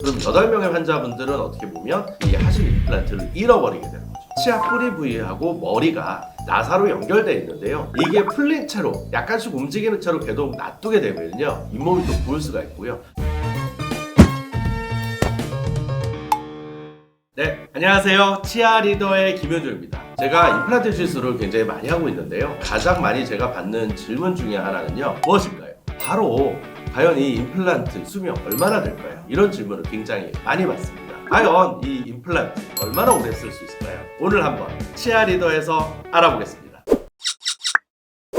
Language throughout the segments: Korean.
그럼 8명의 환자분들은 어떻게 보면 이 하실 임플란트를 잃어버리게 되는 거죠. 치아 뿌리 부위하고 머리가 나사로 연결되어 있는데요. 이게 풀린 채로 약간씩 움직이는 채로 계속 놔두게 되면요, 잇몸이 또 부을 수가 있고요. 네, 안녕하세요. 치아 리더의 김효주입니다. 제가 임플란트 시술을 굉장히 많이 하고 있는데요. 가장 많이 제가 받는 질문 중에 하나는요, 무엇일까요? 바로 과연 이 임플란트 수명 얼마나 될까요? 이런 질문을 굉장히 많이 받습니다. 과연 이 임플란트 얼마나 오래 쓸 수 있을까요? 오늘 한번 치아 리더에서 알아보겠습니다.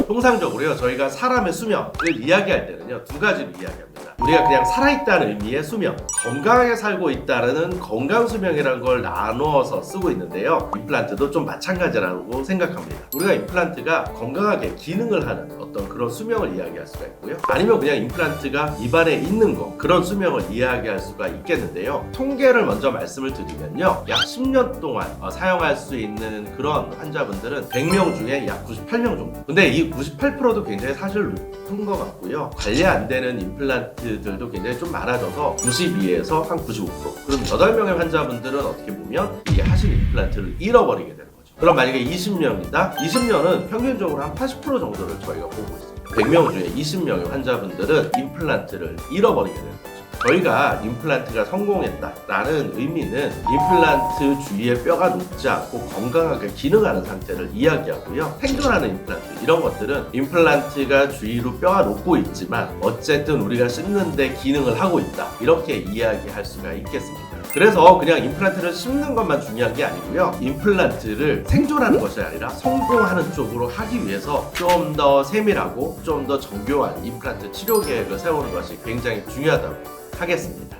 통상적으로요, 저희가 사람의 수명을 이야기할 때는요, 두 가지로 이야기합니다. 우리가 그냥 살아있다는 의미의 수명, 건강하게 살고 있다는 건강수명이라는 걸 나누어서 쓰고 있는데요. 임플란트도 좀 마찬가지라고 생각합니다. 우리가 임플란트가 건강하게 기능을 하는 어떤 그런 수명을 이야기할 수가 있고요. 아니면 그냥 임플란트가 입안에 있는 거, 그런 수명을 이야기할 수가 있겠는데요. 통계를 먼저 말씀을 드리면요, 약 10년 동안 사용할 수 있는 그런 환자분들은 100명 중에 약 98명 정도. 근데 이 98%도 굉장히 사실 높은 것 같고요. 관리 안 되는 임플란트들도 굉장히 좀 많아져서 92에서 한 95%. 그럼 8명의 환자분들은 어떻게 보면 이 하실 임플란트를 잃어버리게 되는 거죠. 그럼 만약에 20명이다? 20년은 평균적으로 한 80% 정도를 저희가 보고 있습니다. 100명 중에 20명의 환자분들은 임플란트를 잃어버리게 되는 거죠. 저희가 임플란트가 성공했다라는 의미는 임플란트 주위의 뼈가 녹지 않고 건강하게 기능하는 상태를 이야기하고요. 생존하는 임플란트, 이런 것들은 임플란트가 주위로 뼈가 녹고 있지만 어쨌든 우리가 씹는데 기능을 하고 있다, 이렇게 이야기할 수가 있겠습니다. 그래서 그냥 임플란트를 씹는 것만 중요한 게 아니고요, 임플란트를 생존하는 것이 아니라 성공하는 쪽으로 하기 위해서 좀 더 세밀하고 좀 더 정교한 임플란트 치료 계획을 세우는 것이 굉장히 중요하다고 하겠습니다.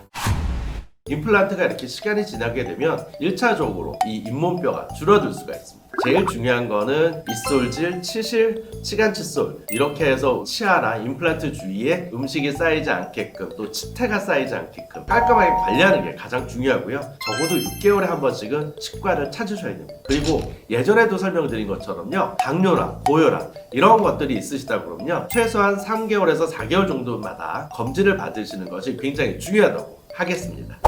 임플란트가 이렇게 시간이 지나게 되면 1차적으로 이 잇몸뼈가 줄어들 수가 있습니다. 제일 중요한 거는 빗솔질, 치실, 치간칫솔, 이렇게 해서 치아나 임플란트 주위에 음식이 쌓이지 않게끔, 또 치태가 쌓이지 않게끔 깔끔하게 관리하는 게 가장 중요하고요. 적어도 6개월에 한 번씩은 치과를 찾으셔야 됩니다. 그리고 예전에도 설명드린 것처럼요, 당뇨나 고혈압 이런 것들이 있으시다 그러면요, 최소한 3개월에서 4개월 정도마다 검진을 받으시는 것이 굉장히 중요하다고 하겠습니다.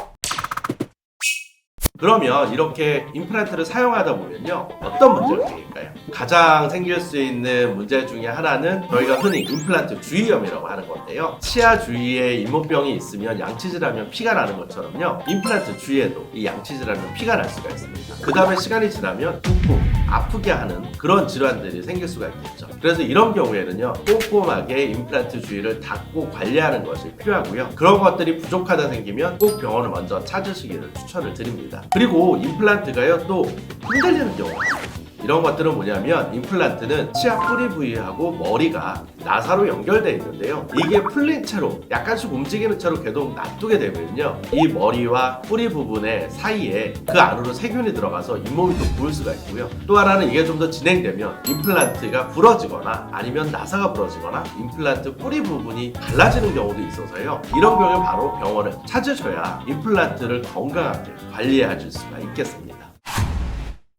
그러면 이렇게 임플란트를 사용하다 보면요, 어떤 문제가 생길까요? 가장 생길 수 있는 문제 중에 하나는 저희가 흔히 임플란트 주위염이라고 하는 건데요. 치아 주위에 잇몸병이 있으면 양치질하면 피가 나는 것처럼요, 임플란트 주위에도 이 양치질하면 피가 날 수가 있습니다. 그 다음에 시간이 지나면 붓고 아프게 하는 그런 질환들이 생길 수가 있겠죠. 그래서 이런 경우에는요, 꼼꼼하게 임플란트 주위를 닦고 관리하는 것이 필요하고요. 그런 것들이 부족하다 생기면 꼭 병원을 먼저 찾으시기를 추천을 드립니다. 그리고 임플란트가요, 또 흔들리는 경우가 있어요. 이런 것들은 뭐냐면, 임플란트는 치아 뿌리 부위하고 머리가 나사로 연결되어 있는데요, 이게 풀린 채로 약간씩 움직이는 채로 계속 놔두게 되면요, 이 머리와 뿌리 부분의 사이에 그 안으로 세균이 들어가서 잇몸이 또 부을 수가 있고요. 또 하나는 이게 좀 더 진행되면 임플란트가 부러지거나 아니면 나사가 부러지거나 임플란트 뿌리 부분이 갈라지는 경우도 있어서요, 이런 경우에 바로 병원을 찾으셔야 임플란트를 건강하게 관리하실 수가 있겠습니다.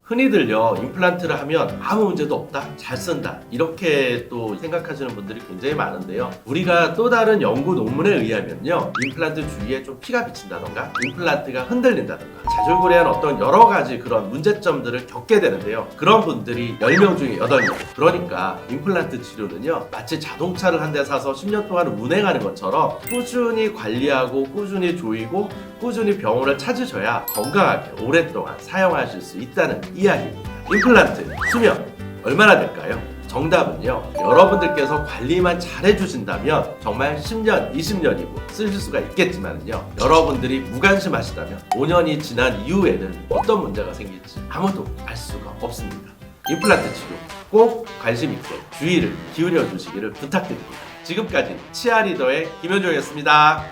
흔히들요, 임플란트를 하면 아무 문제도 없다, 잘 쓴다, 이렇게 또 생각하시는 분들이 굉장히 많은데요. 우리가 또 다른 연구 논문에 의하면요, 임플란트 주위에 좀 피가 비친다던가 임플란트가 흔들린다던가 자질구레한 어떤 여러 가지 그런 문제점들을 겪게 되는데요, 그런 분들이 10명 중에 8명. 그러니까 임플란트 치료는요, 마치 자동차를 한 대 사서 10년 동안 운행하는 것처럼 꾸준히 관리하고 꾸준히 조이고 꾸준히 병원을 찾으셔야 건강하게 오랫동안 사용하실 수 있다는 이야기입니다. 임플란트 수명 얼마나 될까요? 정답은요, 여러분들께서 관리만 잘 해주신다면 정말 10년, 20년이고 쓰실 수가 있겠지만요, 여러분들이 무관심하시다면 5년이 지난 이후에는 어떤 문제가 생길지 아무도 알 수가 없습니다. 임플란트 치료 꼭 관심 있게 주의를 기울여 주시기를 부탁드립니다. 지금까지 치아 리더의 김효주였습니다.